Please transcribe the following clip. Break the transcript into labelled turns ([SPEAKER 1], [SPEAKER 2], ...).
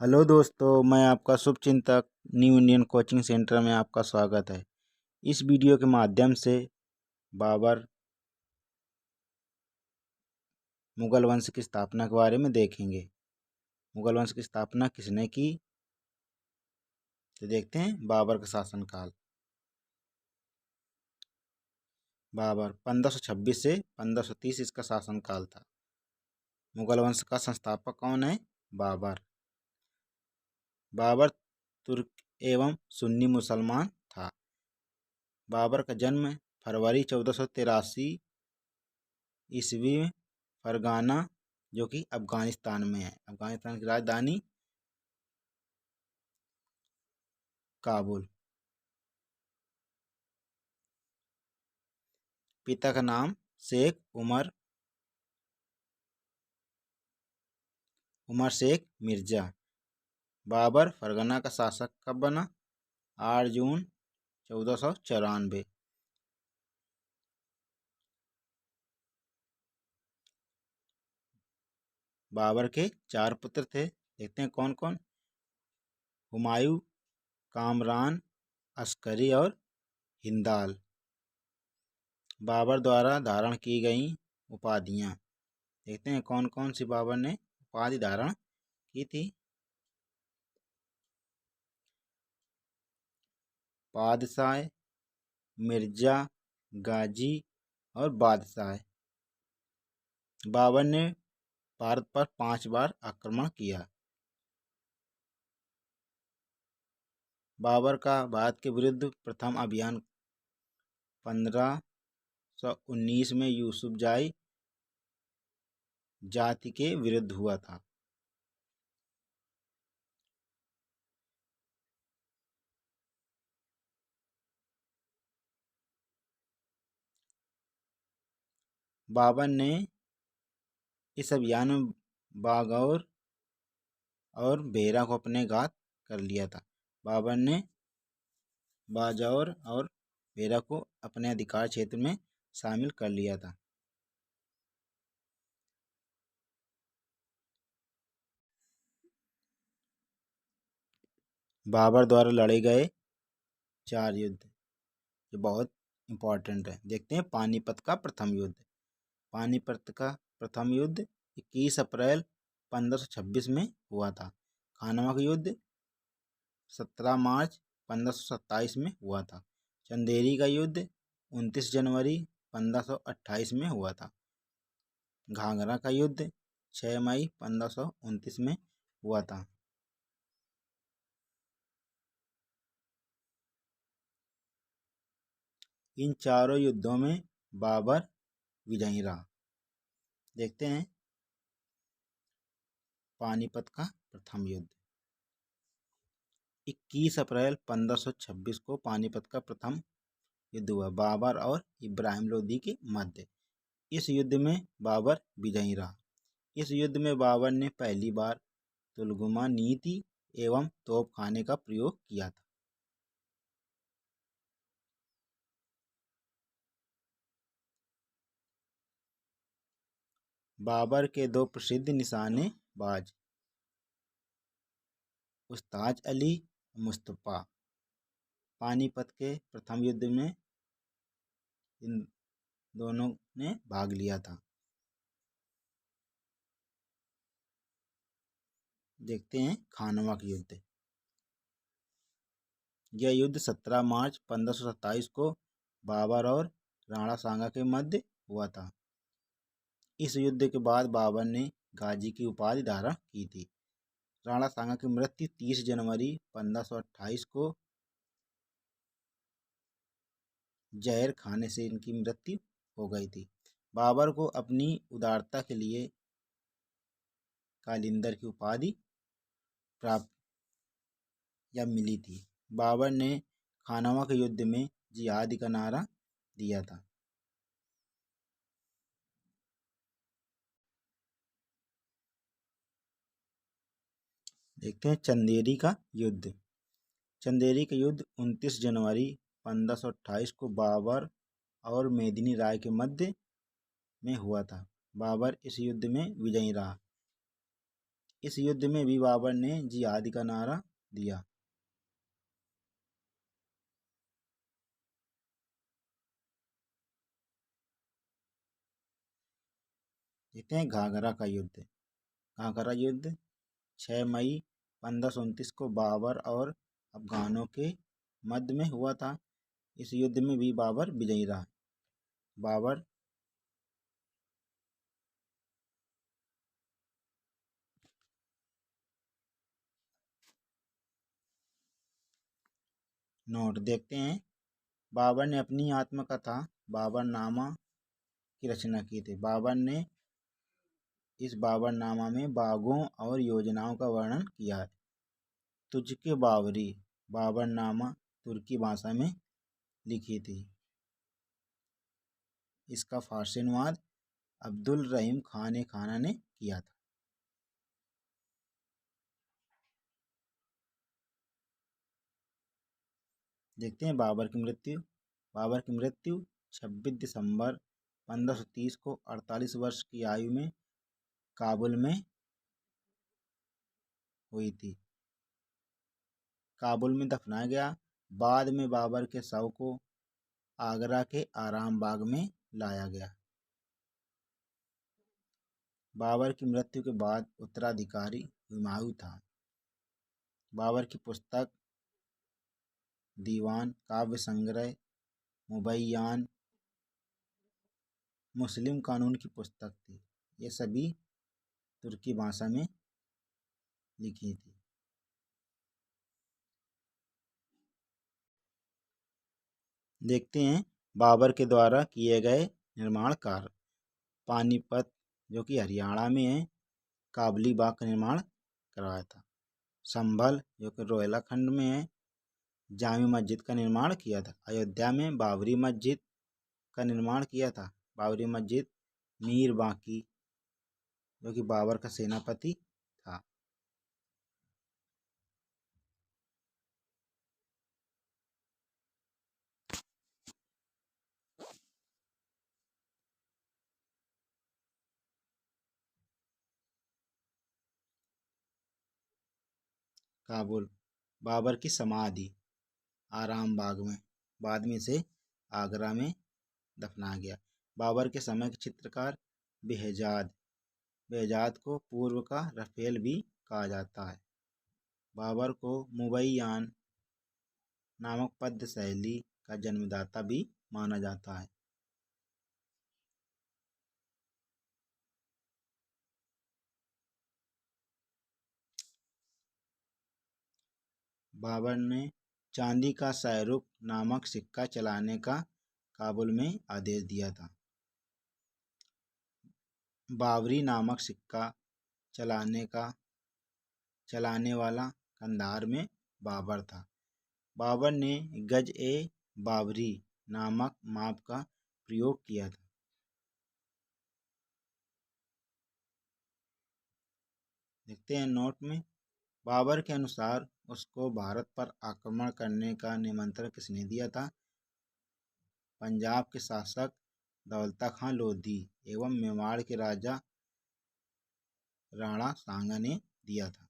[SPEAKER 1] Hello दोस्तों, मैं आपका शुभचिंतक न्यू इंडियन कोचिंग सेंटर में आपका स्वागत है। इस वीडियो के माध्यम से बाबर मुगल वंश की स्थापना के बारे में देखेंगे। मुगल वंश की स्थापना किसने की, तो देखते हैं बाबर का शासनकाल। बाबर 1526 से 1530 इसका शासनकाल था। मुगल वंश का संस्थापक कौन है? बाबर। बाबर तुर्क एवं सुन्नी मुसलमान था। बाबर का जन्म फरवरी 1483 ईस्वी में फरगाना, जो कि अफगानिस्तान में है। अफगानिस्तान की राजधानी काबुल। पिता का नाम शेख उमर शेख मिर्जा। बाबर फरगना का शासक कब बना? 8 जून 1494। बाबर के 4 पुत्र थे, देखते हैं कौन कौन। हुमायूं, कामरान, अस्करी और हिंदाल। बाबर द्वारा धारण की गई उपाधियां, देखते हैं कौन कौन सी बाबर ने उपाधि धारण की थी। बादशाह, मिर्जा, गाजी और बादशाह। बाबर ने भारत पर 5 बार आक्रमण किया। बाबर का भारत के विरुद्ध प्रथम अभियान 1519 में यूसुफजाई जाति के विरुद्ध हुआ था। बाबर ने इस अभियान में बागौर और बेरा को अपने घात कर लिया था। बाबर ने बाजौर और बेरा को अपने अधिकार क्षेत्र में शामिल कर लिया था। बाबर द्वारा लड़े गए 4 युद्ध, जो बहुत इम्पोर्टेंट है। देखते हैं पानीपत का प्रथम युद्ध। पानीपत का प्रथम युद्ध 21 अप्रैल 1526 में हुआ था। खानवा का युद्ध 17 मार्च 1527 में हुआ था। चंदेरी का युद्ध 29 जनवरी 1528 में हुआ था। घाघरा का युद्ध 6 मई 1529 में हुआ था। इन चारों युद्धों में बाबर विजयी रहा। देखते हैं पानीपत का प्रथम युद्ध। 21 अप्रैल 1526 को पानीपत का प्रथम युद्ध हुआ, बाबर और इब्राहिम लोदी के मध्य। इस युद्ध में बाबर विजयी रहा। इस युद्ध में बाबर ने पहली बार तुलगुमा नीति एवं तोपखाने का प्रयोग किया था। बाबर के 2 प्रसिद्ध निशानेबाज उस्ताद अली, मुस्तफा। पानीपत के प्रथम युद्ध में इन दोनों ने भाग लिया था। देखते हैं खानवा का युद्ध। यह युद्ध 17 मार्च 1527 को बाबर और राणा सांगा के मध्य हुआ था। इस युद्ध के बाद बाबर ने गाजी की उपाधि धारण की थी। राणा सांगा की मृत्यु 30 जनवरी 1528 को जहर खाने से इनकी मृत्यु हो गई थी। बाबर को अपनी उदारता के लिए कालिंदर की उपाधि प्राप्त या मिली थी। बाबर ने खानवा के युद्ध में जिहाद का नारा दिया था। देखते हैं चंदेरी का युद्ध। चंदेरी का युद्ध 29 जनवरी 1528 को बाबर और मेदिनी राय के मध्य में हुआ था। बाबर इस युद्ध में विजयी रहा। इस युद्ध में भी बाबर ने जिहाद का नारा दिया। देखते हैं घाघरा का युद्ध। घाघरा युद्ध 6 मई 1529 को बाबर और अफगानों के मध्य में हुआ था। इस युद्ध में भी बाबर विजयी रहा। बाबर नोट देखते हैं। बाबर ने अपनी आत्मकथा बाबरनामा की रचना की थी। बाबर ने इस बाबरनामा में बागों और योजनाओं का वर्णन किया है। तुझके बाबरी बाबरनामा तुर्की भाषा में लिखी थी। इसका फारसी अनुवाद अब्दुल रहीम खान खाना ने किया था। देखते हैं बाबर की मृत्यु। बाबर की मृत्यु 26 दिसंबर 1530 को 48 वर्ष की आयु में काबुल में हुई थी। काबुल में दफनाया गया। बाद में बाबर के शव को आगरा के आराम बाग में लाया गया। बाबर की मृत्यु के बाद उत्तराधिकारी हुमायूं था। बाबर की पुस्तक दीवान, काव्य संग्रह, मुबय्यान, मुस्लिम कानून की पुस्तक थी। ये सभी तुर्की भाषा में लिखी थी। देखते हैं बाबर के द्वारा किए गए निर्माण कार्य। पानीपत जो कि हरियाणा में है, काबली बाग का निर्माण करवाया था। संभल जो कि रोहला खंड में है, जामी मस्जिद का निर्माण किया था। अयोध्या में बाबरी मस्जिद का निर्माण किया था। बाबरी मस्जिद मीर बांकी जो कि बाबर का सेनापति था। काबुल बाबर की समाधि आराम बाग में, बाद में इसे आगरा में दफनाया गया। बाबर के समय के चित्रकार बेहजाद, बेहजाद को पूर्व का रफेल भी कहा जाता है। बाबर को मुबय्यान नामक पद्य शैली का जन्मदाता भी माना जाता है। बाबर ने चांदी का शाहरुख नामक सिक्का चलाने का काबुल में आदेश दिया था। बाबरी नामक सिक्का चलाने वाला कंधार में बाबर था। बाबर ने गज-ए-बाबरी नामक माप का प्रयोग किया था। देखते हैं नोट में। बाबर के अनुसार उसको भारत पर आक्रमण करने का निमंत्रण किसने दिया था? पंजाब के शासक दौलता खां लोधी एवं मेवाड़ के राजा राणा सांगा ने दिया था।